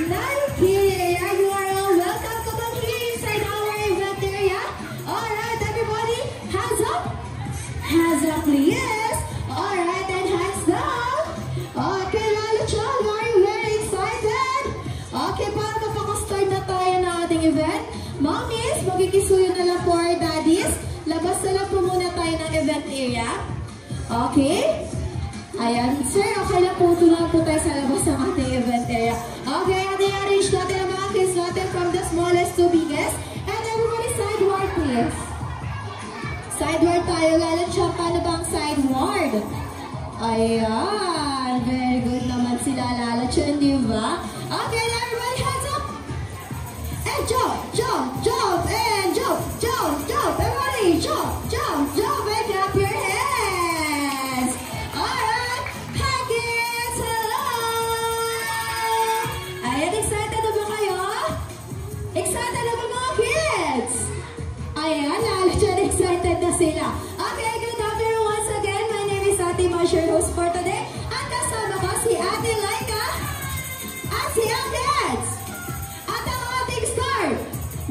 Okay, you are all welcome. Come on here inside our event area. Alright, everybody, hands up. Hands up, yes. Alright, and hands down. Okay, Lalo Chan, are you very excited? Okay, para kapag-start na tayo ng ating event. Mommies, magkikisuyo na lang po our daddies. Labas na lang po muna tayo ng event area. Okay? Ayan, sir, okay lang po. Tulungan po tayo sa labas ng ating event area. Okay, ating arrange natin ang mga kids natin from the smallest to biggest. And everybody sideward, please. Sideward tayo. Lalo siya, paano ba ang sideward? Ayan, very good naman sila. Lalo siya, di ba? Okay, everybody, hands up. And jump, jump, jump, and jump, jump, jump. Everybody, jump, jump, jump, and clap your hands. Alright, hi kids, hello. Ayan, excited na ba kayo? Excited na ba mga kids? Ayan, lalo dyan excited na sila. Okay, good afternoon once again. My name is Ate Marsh, your host for today. At kasama ko si Ate Laika at si Ate. At ang ating star,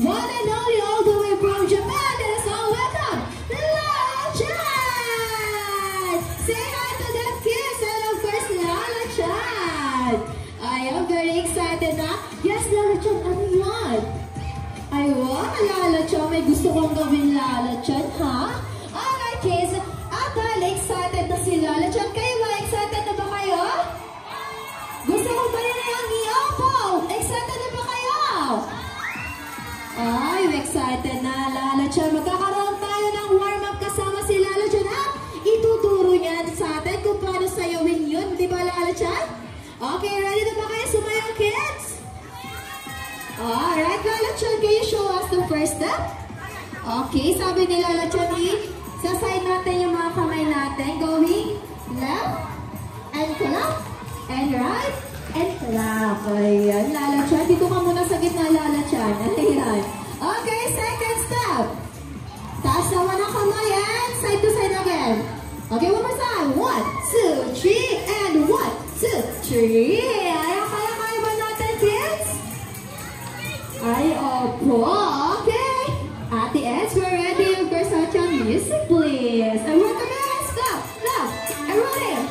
one and only all the way from Japan. Let us all welcome Lalo Chan! Say hi to them kids and of course Lalo Chan! I am very excited na. Yes, Lalo Chan, ano yan? Ayun, Lalo Chan, may gusto kong gawin Lalo Chan, ha? Alright kids, at dahil excited na si Lalo Chan, kayo ba? Excited na ba kayo? Gusto ko ba rin ang Opo? Excited na ba kayo? Ay, excited na Lalo Chan. Magkakaroon tayo ng warm-up kasama si Lalo Chan at ituturo niya sa atin kung paano sayawin yun. Di ba Lalo Chan? Okay, ready na ba kayo sumayaw kids? Alright, Lalo Chan, can you show us the first step? Okay, sabi ni Lalo Chan, saside natin yung mga kamay natin. Going left and clap and right and clap. Ayan, Lalo Chan. Dito ka muna sa gitna, Lalo Chan. Ayan. Okay, second step. Taas naman ang kamay and side to side again. Okay, one more time. 1, 2, 3, and 1, 2, 3. Ayan, kaya ba natin, kids? Ay, opo. Okay. Ate S, we're ready. Of course, our Chan music, please. And we're gonna stop. Stop. Everybody.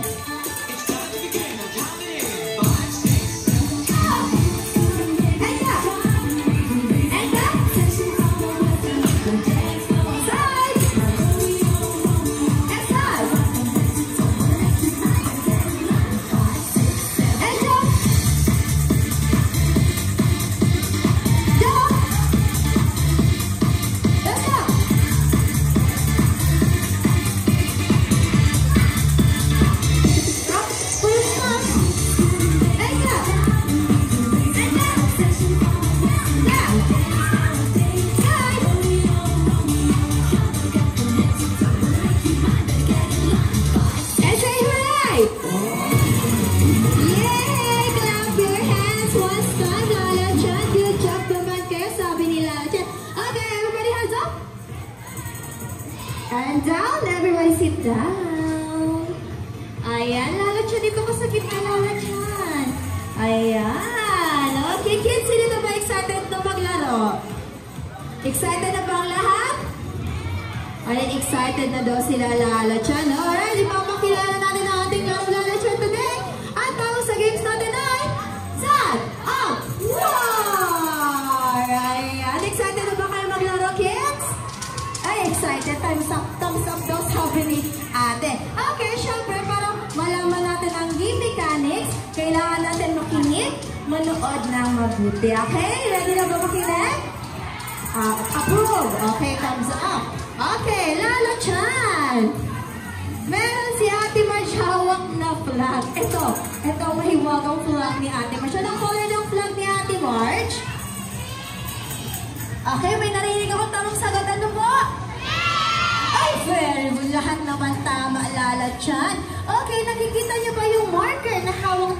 And down, everybody sit down. Ayan, Lalo Chan, dito ko sa gitna, Lalo Chan. Ayan. Okay, kids, sino na ba excited na maglaro? Excited na ba ang lahat? Ayan, excited na daw sila, Lalo Chan. Alright, ipapakilala natin ang ating Lalo Chan today. At tawag sa games natin ay Sad of War! Ayan, excited na ba kayo maglaro, kids? Ay, excited. Thumbs up daw sabi ni ate. Okay, syempre, para malaman natin ang game mechanics, kailangan natin makinig, manood ng mabuti. Okay? Ready na ba makinig? Approve. Okay, thumbs up. Okay, Lalo Chan. Meron si Ate March hawak na flag. Ito mahiwagang flag ni Ate March. Anong color ng flag ni Ate March? Okay, may narinig ako tanong sagot. Ano po? Ay, very good. Lahat naman tama, Lalo Chan. Okay, nakikita niyo ba yung marker na hawak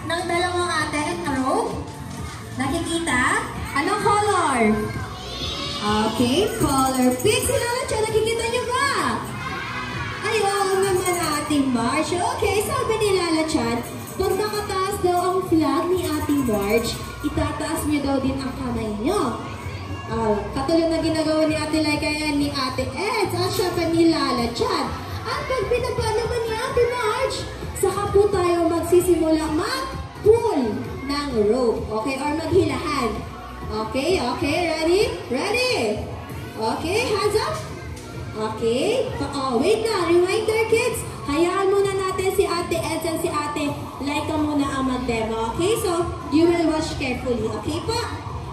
ng dalawang ate at rope? Nakikita? Anong color? Okay, color pink. Si Lalo Chan, nakikita niyo ba? Ay, oo naman Ate March. Okay, sabi ni Lalo Chan, pag nakataas daw ang flag ni Ate Marge, itataas niyo daw din ang kamay niyo. Katulad na ginagawa ni Ate Laika yan, ni Ate Eds, at syempre ni Lala Chan. At pag binaba naman ni Ate Marge, saka po tayo magsisimula mag-pull ng rope. Okay? Or maghilahan. Okay? Okay? Ready? Ready? Okay? Hands up? Okay? Wait na. Reminder, kids. Hayaan muna natin si Ate Eds and si Ate Laika muna ang mag-demo. Okay? So, you will watch carefully. Okay po?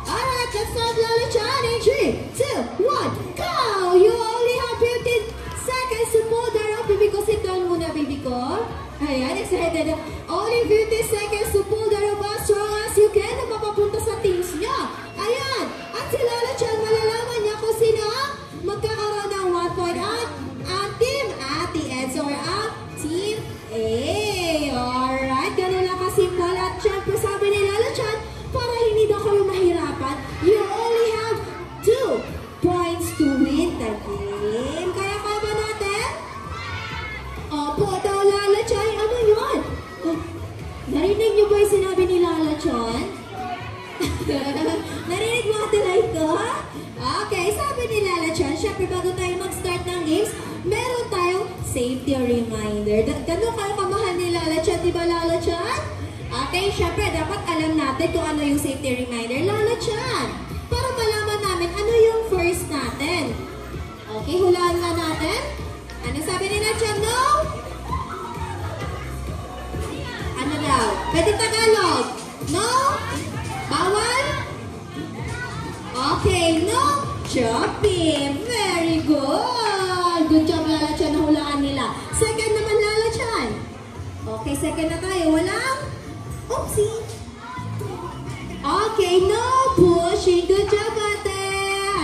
Alright, let's start Lala Chan in 3, 2, 1, go! You only have 15 seconds to pull the rope. Baby ko, sit down muna, baby ko. Ayan, excited. Only 15 seconds to pull the rope as strong as you can na mapapunta sa teams niya. Ayan, at si Lala Chan, malalaman niya kung sino ang magkakaroon ng 1 point at ang team Ate Eds or ang team A. Alright, ganun lang kasimple. At syempre sabi ni Lala Chan, para hindi daw kayo mahirapan, you only have 2 points to win the game. Kaya ba natin? Opo, daw Lala Chan. Ano yun? Narinig niyo ba yung sinabi ni Lala Chan? Narinig mo Ate Laika? Okay, sabi ni Lala Chan, syempre bago tayo mag-start ng games, meron tayong safety reminder. Ganun kayo kamahal ni Lala Chan, di ba Lala Chan? Okay, syempre dapat alam natin kung ano yung safety reminder. Lala Chan, para malaman namin ano yung first natin. Okay, hulaan nga natin. Ano sabi ni Lala Chan? No? Ano daw? Pwede Tagalog? No? Bawal? Okay, no? Jumping. Very good. Good job, Lala Chan, na hulaan nila. Second naman, Lala Chan. Okay, second na tayo. Walang? Oopsie. Okay, no pushing. Good job, ate.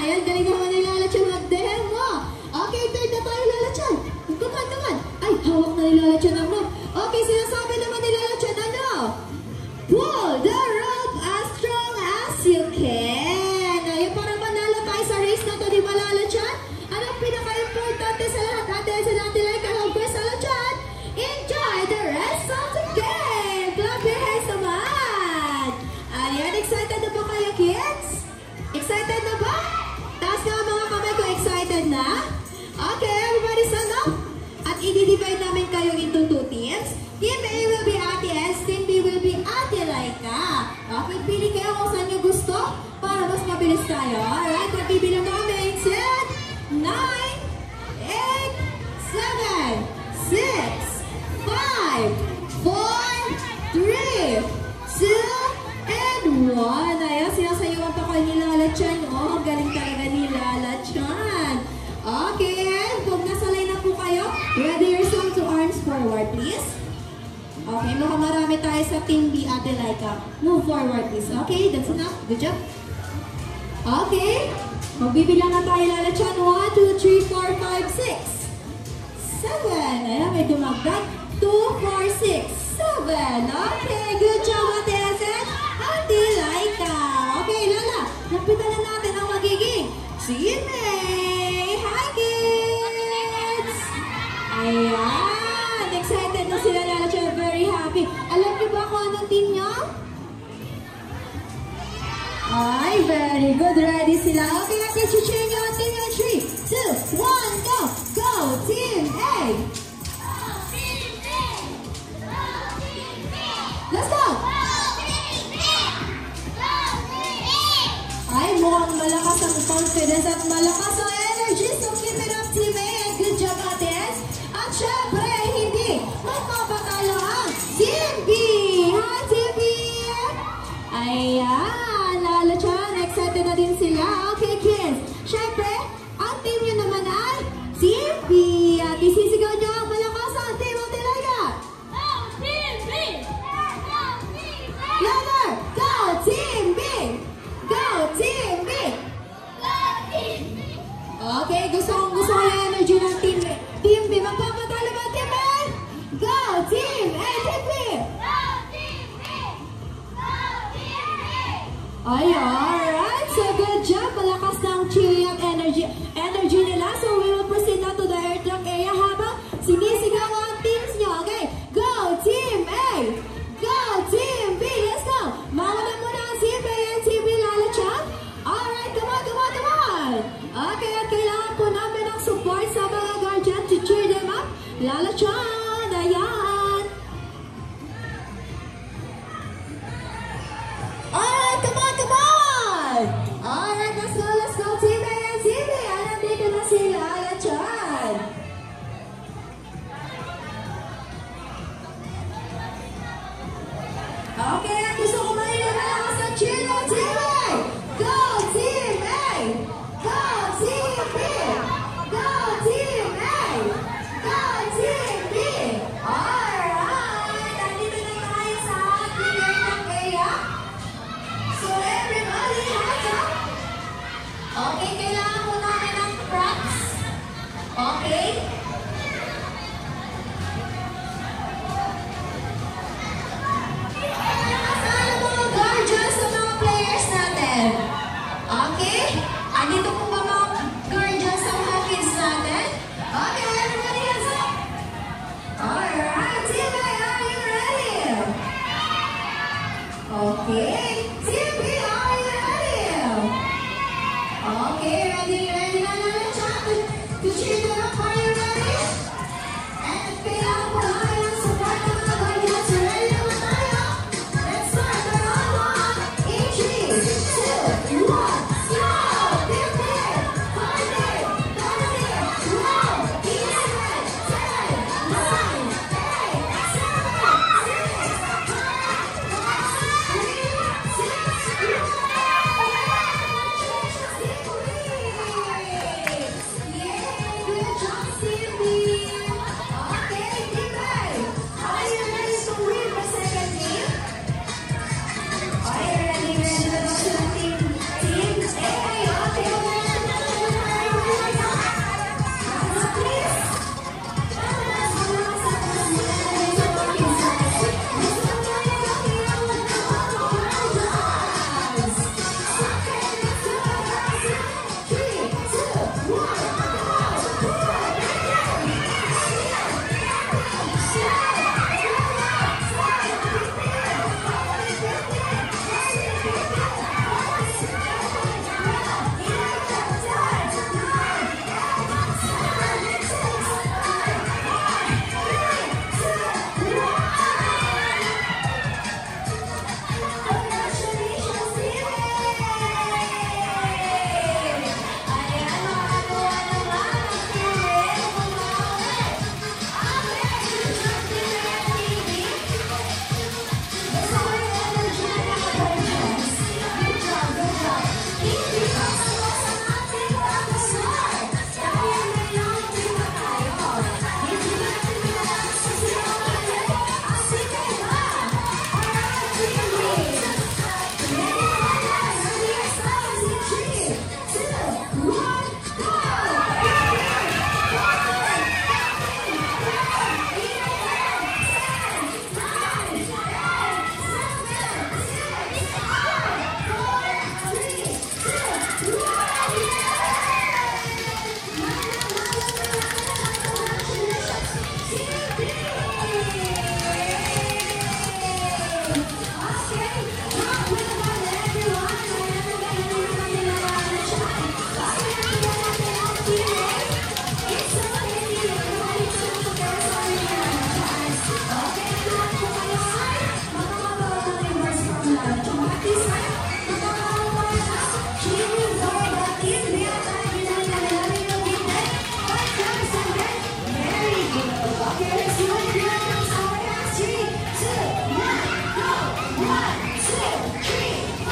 Ayan, galing naman ni Lala Chan mag-demo. Okay, third na tayo, Lala Chan. Come on. Ay, hawak na ni Lala Chan ang rope. Okay, sinasabi naman ni Lala Chan, ano? Pull the rope as strong as you can. Ayun, parang manalo tayo sa race na to, di ba, Lala Chan? Anong pinaka-importante sa lahat? Ate, sa natin like, of course, Lala Chan, enjoy the rest of the game. Clap your hands naman. Ayan, excited na ba kayo, kids? Excited na ba? Taas nga mga kamay ko, excited na? Okay, everybody stand up. At i-divide namin kayo into 2 teams. Team A will be Ate S, Team B will be Ate Laika. Okay, pili kayo kung saan nyo gusto para mas mabilis tayo. Alright, magbibilang namin. 10, 9, 8, 7, 6, 5, 4, 3, 2, and 1. Ayan, sinasayuan pa kayo ni Lala Chan. Oh, galing talaga ni Lala Chan. Okay, and kung nasa line na po kayo, ready yourself to arms forward, please. Okay, mukhang marami tayo sa Team B, Ate Laika. Move forward, please. Okay, that's enough. Good job. Okay, magbibilang na tayo, Lala Chan. 1, 2, 3, 4, 5, 6, 7. Ayan, may dumagdag. 2, 4, 6, 7. Okay, good job, Ate Esen. Ate Laika. Okay, Lala, lapitan na natin ang magiging Team A. Hi, kids! Ayan, excited na sila, Lala Chan. Very happy. Alam niyo ba kung anong team niyo? Ay, very good. Ready sila. Okay, let's cheer nyo ang team nyo. 3, 2, 1, go! Go, Team A! Let's go! Ay, mukhang malakas ang confidence at malakas ang energy. So keep it up, Team A. Good job, Ates. At syempre, hindi magpapatalo ang Team B. Hi, Team B! Ayan, Lala Chan, excited na din sila. Okay, kids. Syempre, ang team nyo naman ay Team B. At isisigaw nyo ang malakas ang Team Ate Laika. Go, Team B! Go, Team B! Louder! Go, Team B! Go, Team B! Go, Team B! Okay, gusto ko yung energy ng Team B. Team B, magpapatalo ba Team A? Go, Team A! Team B! Go, Team B! Go, Team B! Ay, alright. So, good job. Malakas ng cheering at energy nila. So, we will proceed now to the airdrop area habang sinisigaw ang teams nyo. Okay, go Team A! Go Team B! Let's go! Mauna Okay, kailangan mo namin ng props. Okay? Nasaan ang mga guardians sa mga players natin? Okay? Andito po ba mga guardians sa mga kids natin? Okay, everybody hands up! Alright, Team A, are you ready? Okay. Team B, are you ready? Okay, ready na naman siya to cheer them up. Are you ready? And kailangan po namin ang support ng mga guardians. Ready naman tayo? Let's start. We're on one. In 3, 2, 1, go! Team B, 5, 8, 12, 11, 10, 9,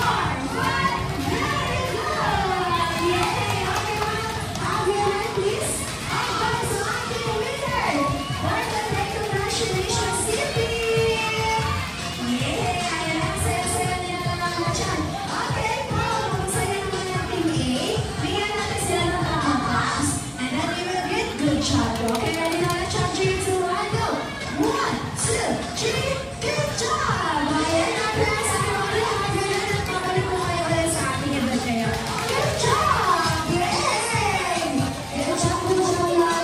8, 7,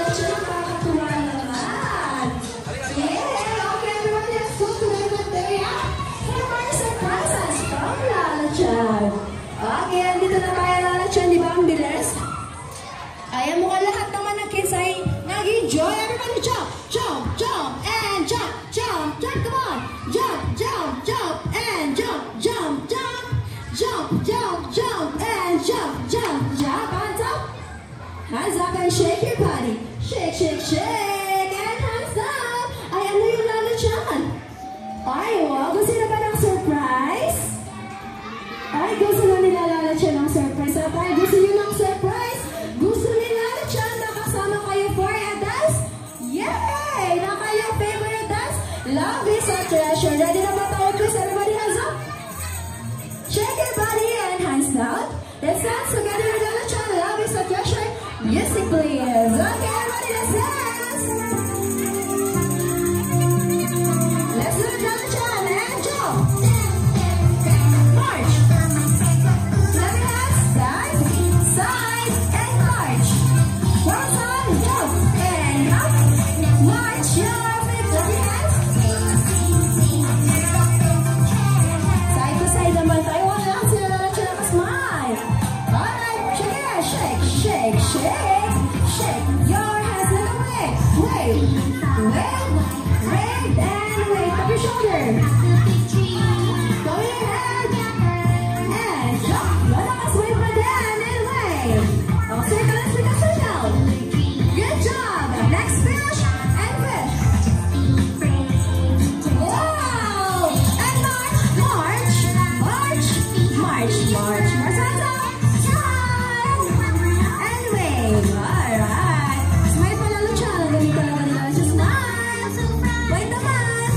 6, 'Let's dance together with the Music please. Okay, everybody, let's dance. Let's do it, Lala Chan, and jump. March. Let me have side, side, and march. One time, jump, and up. March your feet, let me have. Side to side naman tayo. One lang sila, Lala Chan, smile. Alright, shake it, shake, shake, shake. Shake your hands in the way. Wave, wave, wave, and wave up your shoulder. Go your head and jump. Malakas wave pa din and wave. Oh, circle, circle, circle. Good job. Next fish and fish. Wow! And march, march, march, march, march. Marsata. Smile and wave. Alright. Smile pa lalo siya. Ganito naman nila siya. Smile. Wait naman.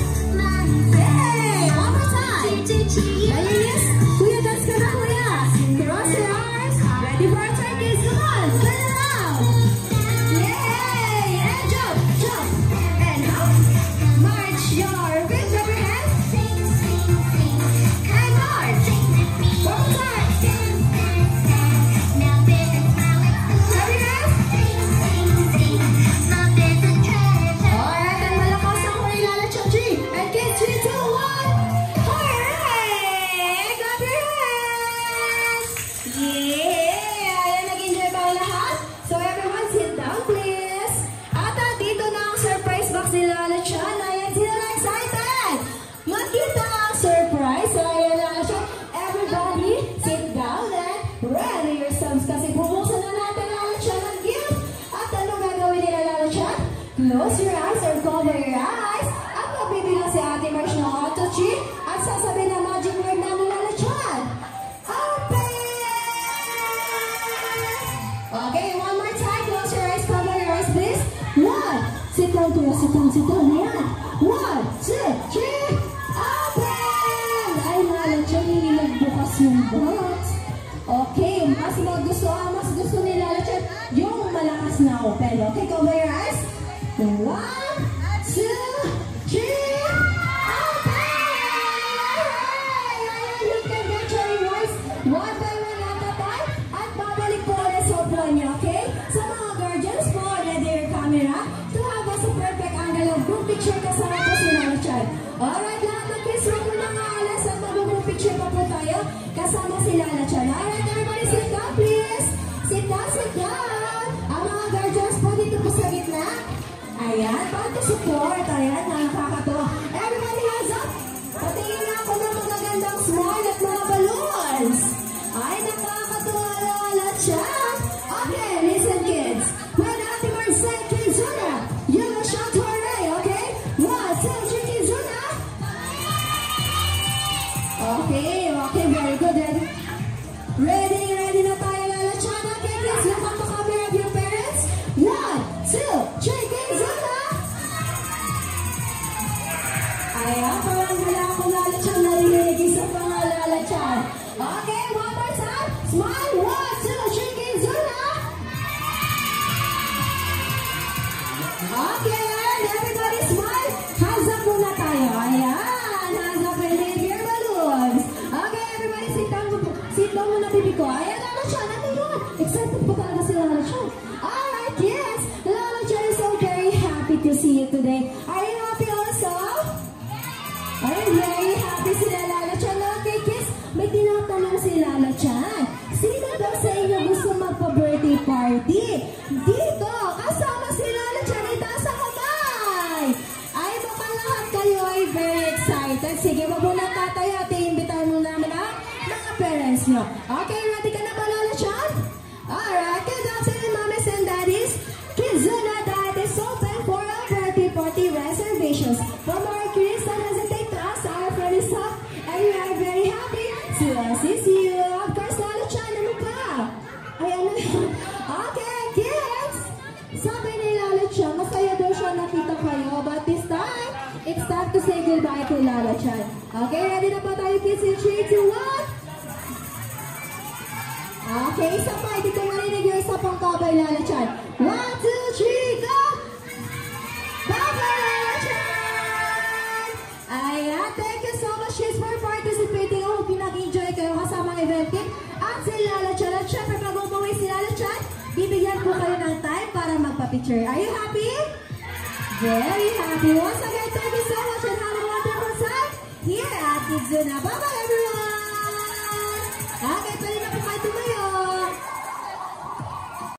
Hey! One more time. Malinis. Kuya, dance ka na, kuya. Cross your arms. Ready for a turkey. Come on. Turn around. Yay! And jump, jump. And up. March your feet. Grab your hands. And march. One more time. Grab your hands. Alright, and malakas ang huli Lala Chan. 3 and kids, 3, 2, 1. Hooray! Grab your hands! Yeah! Ayan, nag-enjoy ba ang lahat? So everyone, sit down please. At dito na ang surprise box ni Lala Chan. Ayan, sila na excited! Makita ang surprise. So ayan, Lala Chan. Everybody, sit down and ready yourselves. Kasi bubuksan na natin Lala Chan ang gift. At ano gagawin nila Lala Chan? Close your eyes or cover your eyes. At mabibilang si Ate March ng auto chi. At sasabihin na magic word na ni Lala Chan. Open! Okay, one more time. Close your eyes, cover your eyes, please. 1, sit down, kuya, sit down, sit down. Ayan. 1, 2, 3, open! Ay, Lala Chan, hindi nagbukas yung box. Okay, mas gusto ni Lala Chan yung malakas na open. Okay, cover your eyes. 1, 2, 3, open! Ayan, you can get your rewards one by one at a time. At babalik po ulit sa upuan niyo, okay? Sa mga guardians po, ready your camera to have us a perfect angle of group picture kasama po si Lala Chan. Alright, lahat ng kids, wag mo nang aalas at mag-group picture pa po tayo kasama si Lala Chan. Alright, everybody sit down please. Sit down, sit down. Ang mga guardians po dito po sa gitna. Ayan, para to support. Ayan, nakakatawa. Everybody hands up. Patingin na ako ng magagandang smile at mga balloons. Ay, nakakatawa Lala Chan. Okay, listen kids. When Ate March said Kizuna, you will shout hooray, okay? 1, 2, 3, Kizuna. Okay, okay, very good. Ready na tayo Lala Chan. Okay, kids, look at the camera of your parents. 1, 2, 3, Kizuna. Ayan, parang wala akong Lala Chan narinig isa pa nga Lala Chan. Okay, one more time. Smile. 1, 2, 3, Kizuna. Okay, and everybody smile. Hands up muna tayo. Ayan, hands up and wave your balloons. Okay, everybody sit down. Sit down muna, bibi ko. Ayan, Lala Chan, ano yun? Excited po talaga si Lala Chan. Alright, yes. Lala Chan is so very happy to see you today. Are you happy also? Are you very happy si Lala Chan? Okay, kids, may tinatanong si Lala Chan. Sino daw sa inyo gusto magpa-birthday party? Dito, kasama si Lala Chan. Itaas ang kamay. Ay, baka lahat kayo ay very excited. Sige, wag mo na tatayo at iimbitahan mo namin ang mga parents nyo. Okay, ready ka na ba, Lala Chan? Alright, good afternoon, mommies and daddies. Kizuna Dad is open for our birthday party reservations. For more kids, don't hesitate to ask our friend is up. And we are very happy to assist you. Of course, Lala Chan, ano pa? Ay, ano? Okay, kids. Sabi ni Lala Chan, masaya daw siya nakita kayo. But this time, it's time to say goodbye to Lala Chan. Okay, ready na ba tayo, kids? In 3, 2, 1. Okay, isa pa. Hindi ko marinig yung isa pang Babay Lala Chan. 1, 2, 3, go! Babay Lala Chan! Ayan, thank you so much kids for participating. I hope pinag-enjoy kayo kasama ng event team at si Lala Chan. At syempre, pag umuwi si Lala Chan, bibigyan po kayo ng time para magpa-picture. Are you happy? Very happy. Once again, thank you so much and have a wonderful time here at Kidzuna. Bye-bye everyone!